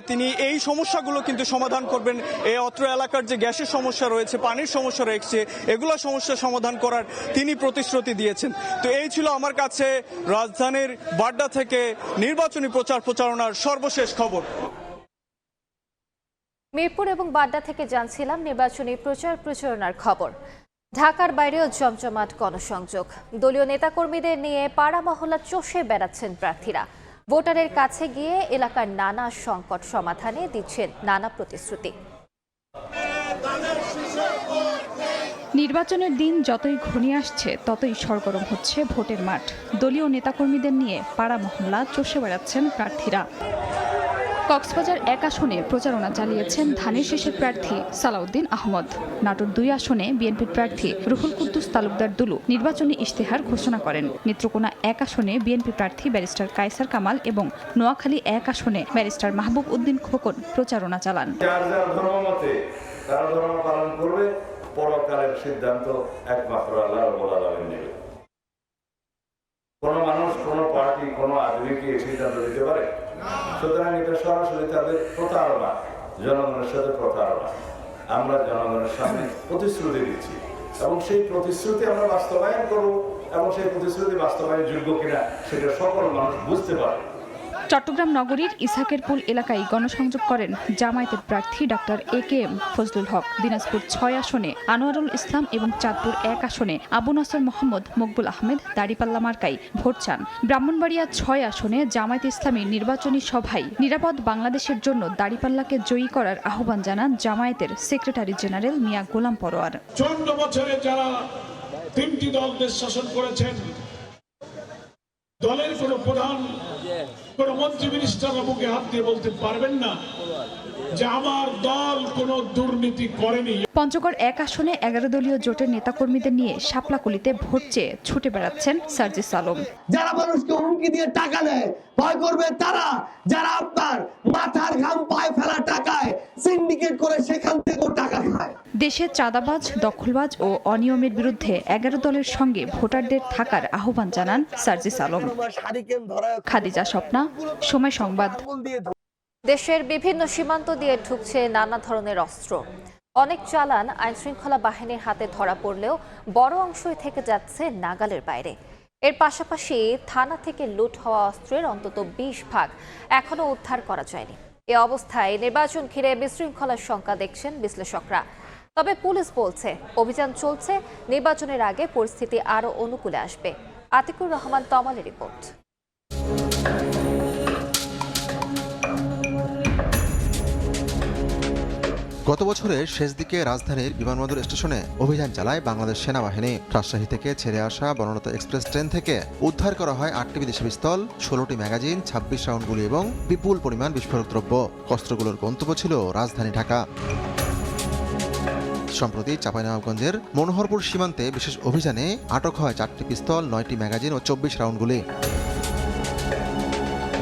তিনি এই সমস্যাগুলো কিন্তু সমাধান করবেন। এই অত্র এলাকার যে গ্যাসের সমস্যা রয়েছে, পানির সমস্যা রয়েছে, এগুলো সমস্যা সমাধান করার তিনি প্রতিশ্রুতি দিয়েছেন। তো এই ছিল আমার কাছে রাজধানীর বাড্ডা থেকে নির্বাচনী প্রচারণার সর্বশেষ খবর। মিরপুর এবং বাড্ডা থেকে জানছিলাম নির্বাচনী প্রচারণার খবর। ঢাকার বাইরেও জমজমাট গণসংযোগ। দলীয় নেতাকর্মীদের নিয়ে পাড়া মহল্লা চষে বেড়াচ্ছেন প্রার্থীরা। ভোটারের কাছে গিয়ে এলাকার নানা সংকট সমাধানে দিচ্ছেন নানা প্রতিশ্রুতি। নির্বাচনের দিন যতই ঘনিয়ে আসছে ততই সরগরম হচ্ছে ভোটের মাঠ। দলীয় নেতাকর্মীদের নিয়ে পাড়া মহল্লা চষে বেড়াচ্ছেন প্রার্থীরা। কক্সবাজার 1 আসনে প্রচারণা চালিয়েছেন ধানের শীষের প্রার্থী সালাউদ্দিন আহমদ। নাটোর 2 আসনে বিএনপির প্রার্থী রুহুল কুদ্দুস তালুকদার দুলু নির্বাচনী ইশতেহার ঘোষণা করেন। নেত্রকোনা 1 আসনে বিএনপি প্রার্থী ব্যারিস্টার কায়সার কামাল এবং নোয়াখালী 1 আসনে ব্যারিস্টার মাহবুব উদ্দিন খোকন প্রচারণা চালান। তারা ধর্ম পালন করবে, পরকালের সিদ্ধান্ত একমাত্র আল্লাহ রাব্বুল আলামিন নেবে। কোন মানুষ, কোন পার্টি, কোন আদমিকে এই সিদ্ধান্ত দিতে পারে? সুতরাং এটা সরাসরি তাদের প্রতারণা, জনগণের সাথে প্রতারণা। আমরা জনগণের সামনে প্রতিশ্রুতি দিচ্ছি এবং সেই প্রতিশ্রুতি আমরা বাস্তবায়ন করব, এবং সেই প্রতিশ্রুতি বাস্তবায়ন যোগ্য কিনা সেটা সকল মানুষ বুঝতে পারে। চট্টগ্রাম নগরীর ইসাকেরপুল এলাকায় গণসংযোগ করেন জামায়াতের প্রার্থী ডাক্তার AKM ফজলুল হক। দিনাজপুর 6 আসনে আনোয়ারুল ইসলাম এবং চাঁদপুর 1 আসনে আবু নাসর মোহাম্মদ মকবুল আহমেদ দাড়িপাল্লা মার্কায় ভোট চান। ব্রাহ্মণবাড়িয়া 6 আসনে জামায়াত ইসলামী নির্বাচনী সভায় নিরাপদ বাংলাদেশের জন্য দাড়িপাল্লাকে জয়ী করার আহ্বান জানান জামায়াতের সেক্রেটারি জেনারেল মিয়া গোলাম পরোয়ার। 14 বছরে যারা 3টি দল দেশ শাসন করেছেন, দলের কোন প্রধান, কোন মন্ত্রী, মিনিস্টাররা মুখে হাত দিয়ে বলতে পারবেন না যে আমার দল কোনো দুর্নীতি করেনি। পঞ্চগড় 1 আসনে 11 দলীয় জোটের নেতাকর্মীদের নিয়ে শাপলাকুলিতে ভোট চেয়ে ছুটে বেড়াচ্ছেন সার্জিস আলম। যারা মানুষকে হুমকি দিয়ে টাকা নেয়, ভয় করবে তারা যারা আপনার মাথার ঘাম পায়ে ফেলা টাকায় সিন্ডিকেট করে সেখান থেকেও টাকা খায়। দেশে চাঁদাবাজ, দখলবাজ ও অনিয়মের বিরুদ্ধে 11 দলের সঙ্গে ভোটারদের থাকার আহ্বান জানান সার্জিস আলম। খাদিজা স্বপ্না, সময় সংবাদ। দেশের বিভিন্ন সীমান্ত দিয়ে ঢুকছে নানা ধরনের অস্ত্র। অনেক চালান আইনশৃঙ্খলা বাহিনীর হাতে ধরা পড়লেও বড় অংশই থেকে যাচ্ছে নাগালের বাইরে। এর পাশাপাশি থানা থেকে লুট হওয়া অস্ত্রের অন্তত 20 ভাগ এখনো উদ্ধার করা যায়নি। এ অবস্থায় নির্বাচন ঘিরে বিশৃঙ্খলার শঙ্কা দেখছেন বিশ্লেষকরা। তবে পুলিশ বলছে অভিযান চলছে, নির্বাচনের আগে পরিস্থিতি আরও অনুকূলে আসবে। আতিকুর রহমান তমালের রিপোর্ট। গত বছরের শেষ দিকে রাজধানীর বিমানবন্দর স্টেশনে অভিযান চালায় বাংলাদেশ সেনাবাহিনী। রাজশাহী থেকে ছেড়ে আসা বনলতা এক্সপ্রেস ট্রেন থেকে উদ্ধার করা হয় 8টি বিদেশি পিস্তল, 16টি ম্যাগাজিন, 26 রাউন্ড গুলি এবং বিপুল পরিমাণ বিস্ফোরক দ্রব্য। অস্ত্রগুলোর গন্তব্য ছিল রাজধানী ঢাকা। সম্প্রতি চাঁপাইনবাবগঞ্জের মনোহরপুর সীমান্তে বিশেষ অভিযানে আটক হয় 4টি পিস্তল, 9টি ম্যাগাজিন ও 24 রাউন্ড গুলি।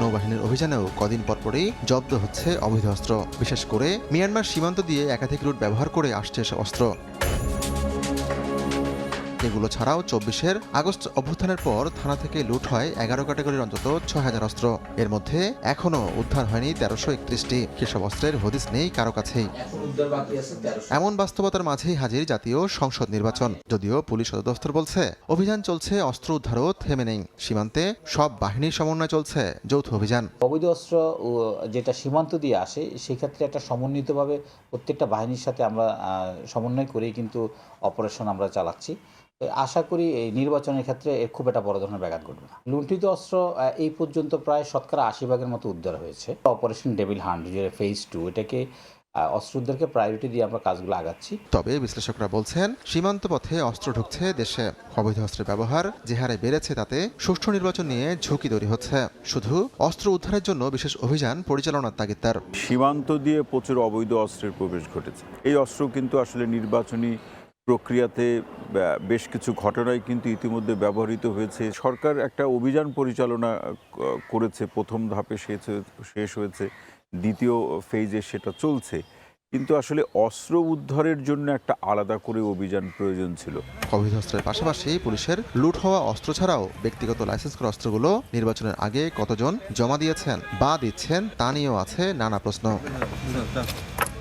নৌবাহিনীর অভিযানেও কদিন পরপরই জব্দ হচ্ছে অবৈধ অস্ত্র। বিশেষ করে মিয়ানমার সীমান্ত দিয়ে একাধিক রুট ব্যবহার করে আসছে এসব অস্ত্র। এগুলো ছাড়াও 24 আগস্ট অভ্যুত্থানের পর থানা থেকে লুট হয় 11 ক্যাটাগরির অন্তত 6000 অস্ত্র। এর মধ্যে এখনও উদ্ধার হয়নি 1331টি। সেসব অস্ত্রের হদিস নেই কারো কাছেই। এমন বাস্তবতার মাঝেই হাজির জাতীয় সংসদ নির্বাচন। যদিও পুলিশ সদর দফতর বলছে অভিযান চলছে, অস্ত্র উদ্ধারও থেমে নেই। সীমান্তে সব বাহিনীর সমন্বয়ে চলছে যৌথ অভিযান। অবৈধ অস্ত্র যেটা সীমান্ত দিয়ে আসে সেক্ষেত্রে একটা সমন্বিতভাবে প্রত্যেকটা বাহিনীর সাথে আমরা সমন্বয় করেই কিন্তু অপারেশন আমরা চালাচ্ছি। আশা করি এই নির্বাচনের ক্ষেত্রে খুব একটা বড় ধরনের ব্যাঘাত ঘটবে না। লুণ্ঠিত অস্ত্র এই পর্যন্ত প্রায় 80% মতো উদ্ধার হয়েছে। অপারেশন ডেভিল হান্ট যে ফেজ 2, এটাকে অস্ত্র উদ্ধারকে প্রায়োরিটি দিয়ে আমরা কাজগুলো আগাচ্ছি। তবে বিশ্লেষকরা বলছেন সীমান্ত পথে অস্ত্র ঢুকছে দেশে। অবৈধ অস্ত্রের ব্যবহার যে হারে বেড়েছে তাতে সুষ্ঠু নির্বাচন নিয়ে ঝুঁকি তৈরি হচ্ছে। শুধু অস্ত্র উদ্ধারের জন্য বিশেষ অভিযান পরিচালনার তাগিদ তার। সীমান্ত দিয়ে প্রচুর অবৈধ অস্ত্রের প্রবেশ ঘটেছে। এই অস্ত্র কিন্তু আসলে নির্বাচনী প্রক্রিয়াতে বেশ কিছু ঘটনায় কিন্তু ইতিমধ্যে ব্যবহৃত হয়েছে। সরকার একটা অভিযান পরিচালনা করেছে, প্রথম ধাপে শেষ হয়েছে, দ্বিতীয় ফেজে সেটা চলছে, কিন্তু আসলে অস্ত্র উদ্ধারের জন্য একটা আলাদা করে অভিযান প্রয়োজন ছিল। অবৈধ অস্ত্রের পাশাপাশি পুলিশের লুট হওয়া অস্ত্র ছাড়াও ব্যক্তিগত লাইসেন্স করা অস্ত্রগুলো নির্বাচনের আগে কতজন জমা দিয়েছেন বা দিচ্ছেন তা নিয়েও আছে নানা প্রশ্ন।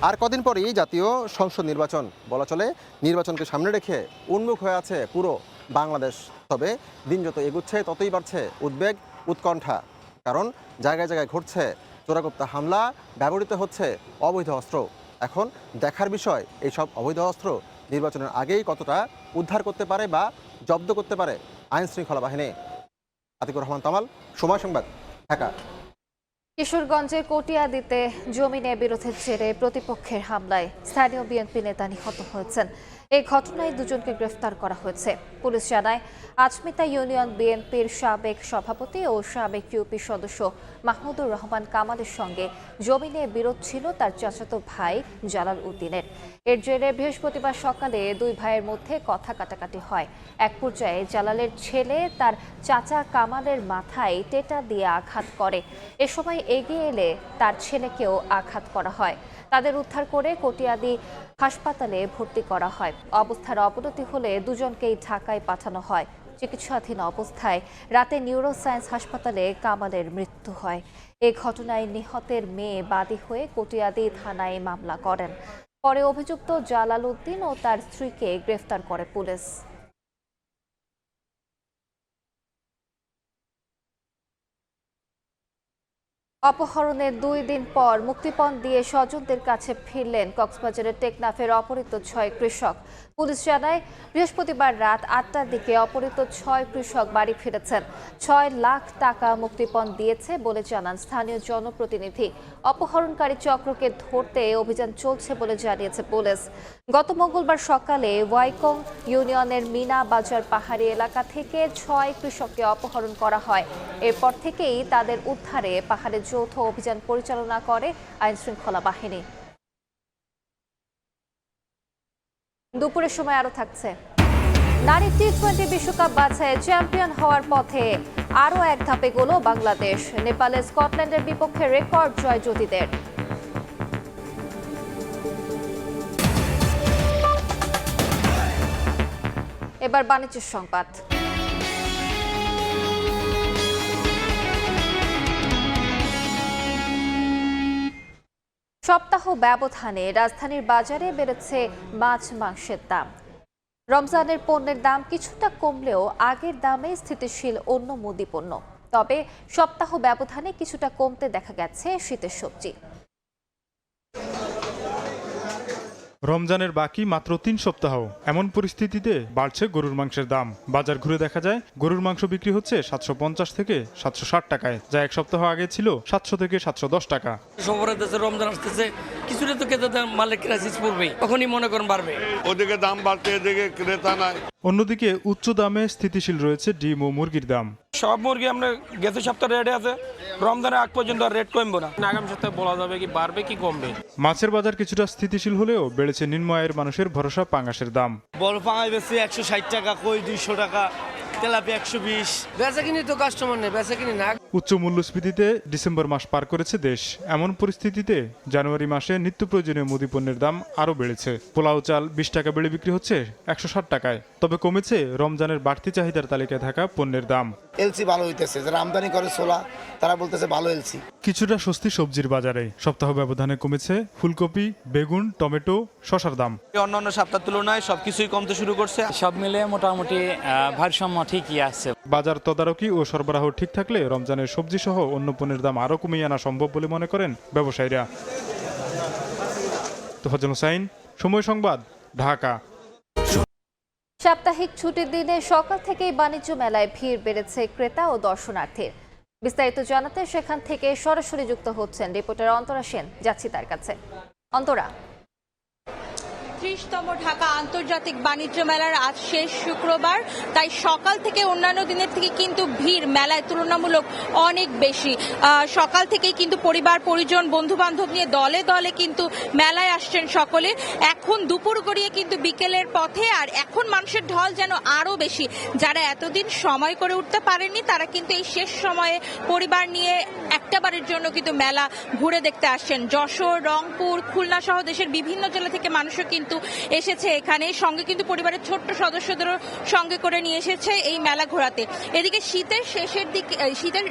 আর কদিন পরেই জাতীয় সংসদ নির্বাচন, বলা চলে নির্বাচনকে সামনে রেখে উন্মুখ হয়ে আছে পুরো বাংলাদেশ। তবে দিন যত এগুচ্ছে ততই বাড়ছে উদ্বেগ, উৎকণ্ঠা, কারণ জায়গায় জায়গায় ঘটছে চোরাগোপ্তা হামলা, ব্যবহৃত হচ্ছে অবৈধ অস্ত্র। এখন দেখার বিষয় এইসব অবৈধ অস্ত্র নির্বাচনের আগেই কতটা উদ্ধার করতে পারে বা জব্দ করতে পারে আইন শৃঙ্খলা বাহিনী। আতিকুর রহমান তামাল, সময় সংবাদ, ঢাকা। কিশোরগঞ্জে কটিয়াদীতে জমি নিয়ে বিরোধের জেরে প্রতিপক্ষের হামলায় স্থানীয় বিএনপি নেতা নিহত হয়েছেন। এই ঘটনায় দুজনকে গ্রেফতার করা হয়েছে। পুলিশ জানায়, আচমিতা ইউনিয়ন বিএনপির সাবেক সভাপতি ও সাবেক ইউপি সদস্য মাহমুদুর রহমান কামালের সঙ্গে জমি নিয়ে বিরোধ ছিল তার চাচাতো ভাই জালাল উদ্দিনের। এর জেরে বৃহস্পতিবার সকালে দুই ভাইয়ের মধ্যে কথা কাটাকাটি হয়। এক পর্যায়ে জালালের ছেলে তার চাচা কামালের মাথায় টেটা দিয়ে আঘাত করে। এ সময় এগিয়ে এলে তার ছেলেকেও আঘাত করা হয়। তাদের উদ্ধার করে কটিয়াদী হাসপাতালে ভর্তি করা হয়। অবস্থার অবনতি হলে দুজনকেই ঢাকায় পাঠানো হয়। চিকিৎসাধীন অবস্থায় রাতে নিউরোসায়েন্স হাসপাতালে কামালের মৃত্যু হয়। এ ঘটনায় নিহতের মেয়ে বাদী হয়ে কটিয়াদী থানায় মামলা করেন। পরে অভিযুক্ত জালাল উদ্দিন ও তার স্ত্রীকে গ্রেফতার করে পুলিশ। অপহরণের 2 দিন পর মুক্তিপণ দিয়ে স্বজনদের কাছে ফিরলেন কক্সবাজারের টেকনাফের অপহৃত 6 কৃষক। পুলিশ জানায়, বৃহস্পতিবার রাত 8টার দিকে অপহৃত 6 কৃষক বাড়ি ফিরেছেন। 6 লাখ টাকা মুক্তিপণ দিয়েছে বলে জানান স্থানীয় জনপ্রতিনিধি। অপহরণকারী চক্রকে ধরতে অভিযান চলছে বলে জানিয়েছে পুলিশ। গত মঙ্গলবার সকালে ওয়াইকং ইউনিয়নের মিনা বাজার পাহাড়ি এলাকা থেকে 6 কৃষককে অপহরণ করা হয়। এরপর থেকেই তাদের উদ্ধারে পাহাড়ে যৌথ অভিযান পরিচালনা করে আইন শৃঙ্খলা বাহিনী। দুপুরের সময় আরো থাকছে, নারী টি-20 বিশ্বকাপ বাছাইয়ে চ্যাম্পিয়ন হওয়ার পথে আরো এক ধাপে এগোল বাংলাদেশ। নেপালে স্কটল্যান্ডের বিপক্ষে রেকর্ড জয় জ্যোতিদের। এবার বাণিজ্যের সংবাদ। সপ্তাহ ব্যবধানে রাজধানীর বাজারে বেড়েছে মাছ মাংসের দাম। রমজানের পণ্যের দাম কিছুটা কমলেও আগের দামে স্থিতিশীল অন্য মুদি পণ্য। তবে সপ্তাহ ব্যবধানে কিছুটা কমতে দেখা গেছে শীতের সবজি। রমজানের বাকি মাত্র 3 সপ্তাহ, এমন পরিস্থিতিতে বাড়ছে গরুর মাংসের দাম। বাজার ঘুরে দেখা যায় গরুর মাংস বিক্রি হচ্ছে 750 থেকে 760 টাকায়, যা এক সপ্তাহ আগে ছিল 700 থেকে 710 টাকা। সবার দেশে রমজান আসতেছে, কিছুটা তো ক্রেতা মালের ক্রাইসিস পড়বেই, তখনই মনে করেন বাড়বে। ওদিকে দাম বাড়তে, এদিকে ক্রেতা নাই। অন্যদিকে উচ্চ দামে স্থিতিশীল রয়েছে ডিম ও মুরগির দাম। সব মুরগি আমরা গেছে সপ্তাহে রেটে আছে, রমজানের আগ পর্যন্ত রেট কমবে না। আগামী সপ্তাহে বলা যাবে কি বাড়বে কি কমবে। মাছের বাজার কিছুটা স্থিতিশীল হলেও বেড়েছে নিম্ন আয়ের মানুষের ভরসা পাঙ্গাসের দাম। বড় পাঙ্গাস বেশি 160 টাকা, কই 200 টাকা, তেলাপিয়া 120। বেচা কিনি তো কাস্টমার নেই, বেচা কিনি না। উচ্চ মূল্যস্ফীতিতে ডিসেম্বর মাস পার করেছে দেশ। এমন পরিস্থিতিতে জানুয়ারি মাসে নিত্য প্রয়োজনীয় মুদি পণ্যের দাম আরও বেড়েছে। পোলাও চাল 20 টাকা বেড়ে বিক্রি হচ্ছে 160 টাকায়। তবে কমেছে রমজানের বাড়তি চাহিদার তালিকায় থাকা পণ্যের দাম। এলসি ভালো হইতেছে, যারা আমদানি করে ছোলা তারা বলতেছে ভালো এলসি। কিছুটা স্বস্তি সবজির বাজারে। সপ্তাহ ব্যবধানে কমেছে ফুলকপি, বেগুন, টমেটো, শসার দাম। অন্যান্য সপ্তাহের তুলনায় সবকিছুই কমতে শুরু করছে। সব মিলে মোটামুটি ভারসাম্য ঠিকই আছে। বাজার তদারকি ও সরবরাহ ঠিক থাকলে রমজানের সবজি সহ অন্য পণ্যের দাম আরও কমিয়ে আনা সম্ভব বলে মনে করেন ব্যবসায়ীরা। তোফাজ্জল হোসাইন, সময় সংবাদ, ঢাকা। সাপ্তাহিক ছুটির দিনে সকাল থেকেই বাণিজ্য মেলায় ভিড় বেড়েছে ক্রেতা ও দর্শনার্থীর। বিস্তারিত জানাতে সেখান থেকে সরাসরি যুক্ত হচ্ছেন রিপোর্টার অন্তরা সেন। যাচ্ছি তার কাছে। অন্তরা, 35তম ঢাকা আন্তর্জাতিক বাণিজ্য মেলার আজ শেষ শুক্রবার, তাই সকাল থেকে অন্যান্য দিনের থেকে কিন্তু ভিড় মেলায় তুলনামূলক অনেক বেশি। সকাল থেকেই কিন্তু পরিবার পরিজন বন্ধু বান্ধব নিয়ে দলে দলে কিন্তু মেলায় আসছেন সকলে। এখন দুপুর গড়িয়ে কিন্তু বিকেলের পথে, আর এখন মানুষের ঢল যেন আরো বেশি। যারা এতদিন সময় করে উঠতে পারেননি তারা কিন্তু এই শেষ সময়ে পরিবার নিয়ে একটাবারের জন্য কিন্তু মেলা ঘুরে দেখতে আসছেন। যশোর, রংপুর, খুলনা সহ দেশের বিভিন্ন জেলা থেকে মানুষও কিন্তু এসেছে এখানে, সঙ্গে কিন্তু পরিবারের ছোট্ট সদস্যদেরও সঙ্গে করে নিয়ে এসেছে এই মেলা ঘোরাতে। এদিকে শীতের শেষের দিকে, শীতের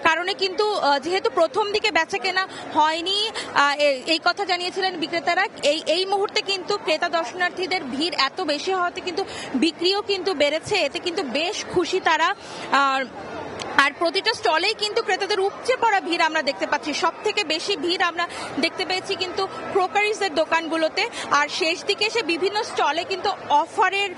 কারণে কিন্তু যেহেতু প্রথম দিকে বেচা কেনা হয়নি এই কথা জানিয়েছিলেন বিক্রেতারা। এই মুহূর্তে কিন্তু ক্রেতা দর্শনার্থীদের ভিড় এত বেশি হওয়াতে কিন্তু বিক্রিও কিন্তু বেড়েছে, এতে কিন্তু বেশ খুশি তারা। আর প্রতিটা স্টলেই কিন্তু ক্রেতাদের উপচে পড়া ভিড় আমরা দেখতে পাচ্ছি। সব থেকে বেশি ভিড় আমরা দেখতে পেয়েছি কিন্তু ক্রোকারিজের দোকানগুলোতে, আর শেষ দিকে এসে বিভিন্ন স্টলে কিন্তু অফারের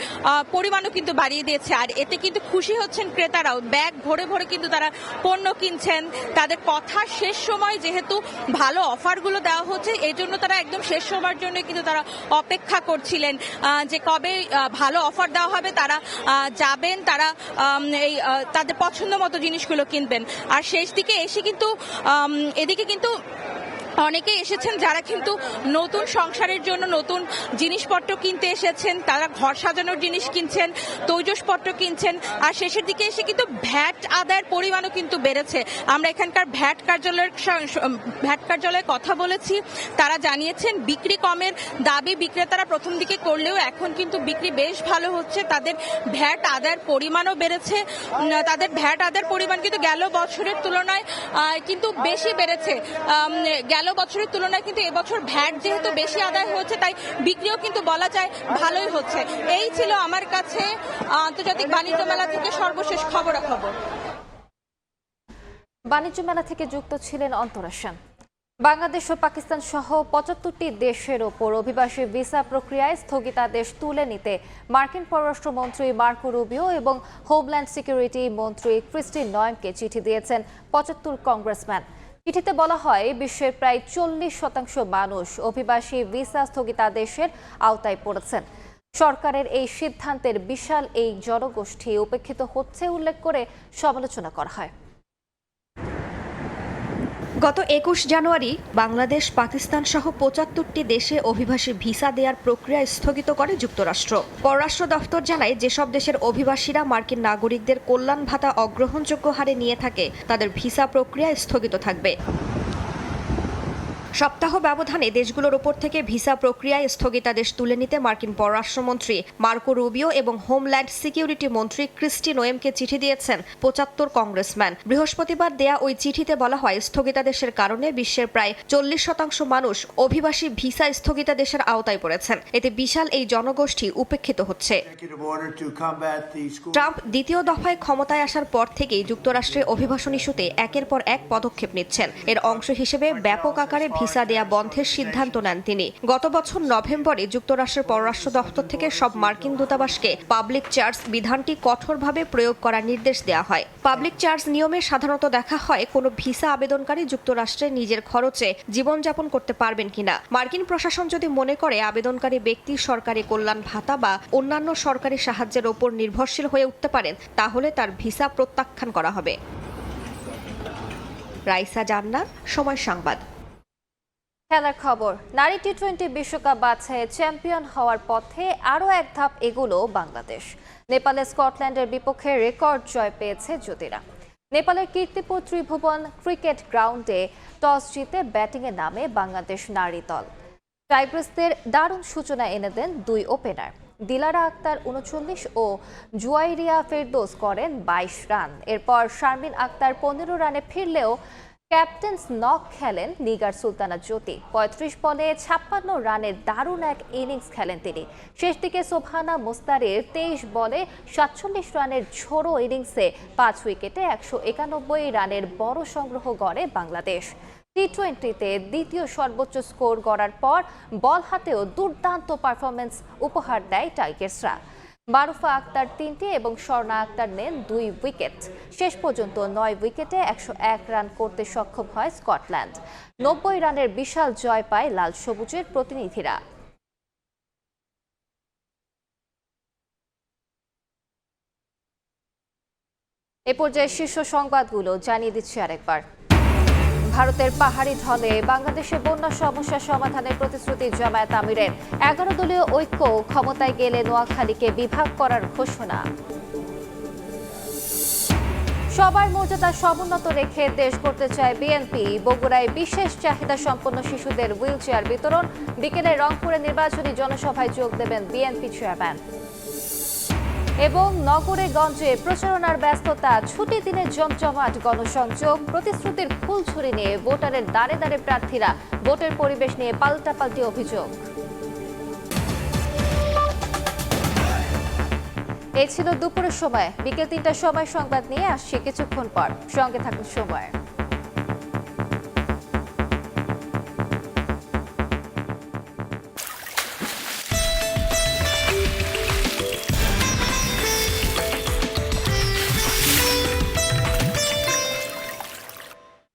পরিমাণও কিন্তু বাড়িয়ে দিয়েছে। আর এতে কিন্তু খুশি হচ্ছেন ক্রেতারাও, ব্যাগ ভরে ভরে কিন্তু তারা পণ্য কিনছেন। তাদের কথা শেষ সময় যেহেতু ভালো অফারগুলো দেওয়া হচ্ছে, এই জন্য তারা একদম শেষ সময়ের জন্য কিন্তু তারা অপেক্ষা করছিলেন যে কবে ভালো অফার দেওয়া হবে, তারা যাবেন, তারা এই তাদের পছন্দ মতো জিনিসগুলো কিনবেন। আর শেষ দিকে এসে কিন্তু এদিকে কিন্তু অনেকেই এসেছেন যারা কিন্তু নতুন সংসারের জন্য নতুন জিনিসপত্র কিনতে এসেছেন, তারা ঘর সাজানোর জিনিস কিনছেন, তৈজসপত্র কিনছেন। আর শেষের দিকে এসে কিন্তু ভ্যাট আদায়ের পরিমাণও কিন্তু বেড়েছে। আমরা এখানকার ভ্যাট কার্যালয়ে কথা বলেছি, তারা জানিয়েছেন বিক্রি কমের দাবি বিক্রেতারা প্রথম দিকে করলেও এখন কিন্তু বিক্রি বেশ ভালো হচ্ছে। তাদের ভ্যাট আদায়ের পরিমাণও বেড়েছে, তাদের ভ্যাট আদায়ের পরিমাণ কিন্তু গেল বছরের তুলনায় কিন্তু বেশি বেড়েছে। গেল বছরের তুলনায় কিন্তু এবছর ভ্যাট যেহেতু বেশি আদায় হচ্ছে, তাই বিক্রিও কিন্তু বলা যায় ভালোই হচ্ছে। এই ছিল আমার কাছে আন্তর্জাতিক বাণিজ্য মেলা থেকে সর্বশেষ খবরাখবর। বাণিজ্য মেলা থেকে যুক্ত ছিলেন অন্তরাশান। বাংলাদেশ ও পাকিস্তান সহ ৭৫টি দেশের ওপর অভিবাসী ভিসা প্রক্রিয়ায় স্থগিতাদেশ তুলে নিতে মার্কিন পররাষ্ট্রমন্ত্রী মার্কো রুবিও এবং হোমল্যান্ড সিকিউরিটি মন্ত্রী ক্রিস্টি নয়েমকে চিঠি দিয়েছেন ৭৫ কংগ্রেসম্যান। চিঠিতে বলা হয়, বিশ্বের প্রায় ৪০% মানুষ অভিবাসী ভিসা স্থগিতাদেশের আওতায় পড়েছেন। সরকারের এই সিদ্ধান্তের বিশাল এই জনগোষ্ঠী উপেক্ষিত হচ্ছে উল্লেখ করে সমালোচনা করা হয়। গত ২১ জানুয়ারি বাংলাদেশ, পাকিস্তান সহ ৭৫টি দেশে অভিবাসী ভিসা দেওয়ার প্রক্রিয়া স্থগিত করে যুক্তরাষ্ট্র। পররাষ্ট্র দফতর জানায়, যেসব দেশের অভিবাসীরা মার্কিন নাগরিকদের কল্যাণ ভাতা অগ্রহণযোগ্য হারে নিয়ে থাকে তাদের ভিসা প্রক্রিয়া স্থগিত থাকবে। সপ্তাহ ব্যবধানে দেশগুলোর ওপর থেকে ভিসা প্রক্রিয়ায় স্থগিতাদেশ তুলে নিতে মার্কিন পররাষ্ট্রমন্ত্রী মার্কো রুবিও এবং হোমল্যান্ড সিকিউরিটি মন্ত্রী ক্রিস্টি নোয়েমকে চিঠি দিয়েছেন ৭৫ কংগ্রেসম্যান। বৃহস্পতিবার দেয়া ওই চিঠিতে বলা হয়, স্থগিতাদেশের কারণে বিশ্বের প্রায় ৪০% মানুষ অভিবাসী ভিসা স্থগিতাদেশের আওতায় পড়েছেন। এতে বিশাল এই জনগোষ্ঠী উপেক্ষিত হচ্ছে। ট্রাম্প দ্বিতীয় দফায় ক্ষমতায় আসার পর থেকেই যুক্তরাষ্ট্রে অভিবাসন ইস্যুতে একের পর এক পদক্ষেপ নিচ্ছেন। এর অংশ হিসেবে ব্যাপক আকারে ভিসা দেয়া বন্ধের সিদ্ধান্ত নেন তিনি। গত বছর নভেম্বরে যুক্তরাষ্ট্রের পররাষ্ট্র দফতর থেকে সব মার্কিন দূতাবাসকে পাবলিক চার্জ বিধানটি কঠোরভাবে প্রয়োগ করার নির্দেশ দেওয়া হয়। পাবলিক চার্জ নিয়মে সাধারণত দেখা হয় কোনো ভিসা আবেদনকারী যুক্তরাষ্ট্রে নিজের খরচে জীবনযাপন করতে পারবেন কিনা। মার্কিন প্রশাসন যদি মনে করে আবেদনকারী ব্যক্তি সরকারি কল্যাণ ভাতা বা অন্যান্য সরকারি সাহায্যের ওপর নির্ভরশীল হয়ে উঠতে পারেন, তাহলে তার ভিসা প্রত্যাখ্যান করা হবে। রাইসা জান্নাত, সময় সংবাদ। খেলার খবর। নারী টি-20 বিশ্বকাপ বাছাইয়ে চ্যাম্পিয়ন হওয়ার পথে আরও এক ধাপ এগোলো বাংলাদেশ। নেপালে স্কটল্যান্ডের বিপক্ষে রেকর্ড জয় পেয়েছে জ্যোতিরা। নেপালের কীর্তিপুর ত্রিভুবন ক্রিকেট গ্রাউন্ডে টস জিতে ব্যাটিংয়ে নামে বাংলাদেশ নারী দল। টাইগ্রেসদের দারুণ সূচনা এনে দেন দুই ওপেনার। দিলারা আক্তার ৩৯ ও জুয়াইরিয়া ফেরদৌস করেন ২২ রান। এরপর শারমিন আক্তার ১৫ রানে ফিরলেও ক্যাপ্টেন্স নক খেলেন নিগার সুলতানা জ্যোতি। ৩৫ বলে ৫৬ রানের দারুণ এক ইনিংস খেলেন তিনি। শেষ দিকে সোভানা মোস্তারের ২৩ বলে ৪৭ রানের ঝোড়ো ইনিংসে ৫ উইকেটে ১৯১ রানের বড় সংগ্রহ গড়ে বাংলাদেশ। টি-20তে দ্বিতীয় সর্বোচ্চ স্কোর গড়ার পর বল হাতেও দুর্দান্ত পারফরমেন্স উপহার দেয় টাইগার্সরা। মারুফা আক্তার ৩টি এবং স্বর্ণা আক্তার নেন ২ উইকেট। শেষ পর্যন্ত ৯ উইকেটে ১০১ রান করতে সক্ষম হয় স্কটল্যান্ড। ৯০ রানের বিশাল জয় পায় লাল সবুজের প্রতিনিধিরা। এ পর্যায়ে শীর্ষ সংবাদগুলো জানিয়ে দিচ্ছি আরেকবার। ভারতের পাহাড়ি ঢলে বাংলাদেশে বন্যা সমস্যা সমাধানের প্রতিশ্রুতি জামায়াত আমিরের। 11 দলীয় ঐক্য ক্ষমতায় গেলে নোয়াখালীকে বিভাগ করার ঘোষণা। সবার মর্যাদা সমুন্নত রেখে দেশ গড়তে চায় বিএনপি। বগুড়ায় বিশেষ চাহিদা সম্পন্ন শিশুদের হুইলচেয়ার বিতরণ। বিকেলে রংপুরে নির্বাচনী জনসভায় যোগ দেবেন বিএনপি চেয়ারম্যান। এবং নগরে গঞ্জে প্রচারণার ব্যস্ততা, ছুটি দিনে জমজমাট গণসংযোগ। প্রতিশ্রুতির ফুলঝুরি নিয়ে ভোটারের দাঁড়ে দাঁড়ে প্রার্থীরা। ভোটের পরিবেশ নিয়ে পাল্টাপাল্টি অভিযোগ। এই ছিল দুপুরের সময়। বিকেল 3টার সময় সংবাদ নিয়ে আসছি কিছুক্ষণ পর। সঙ্গে থাকুন সময়।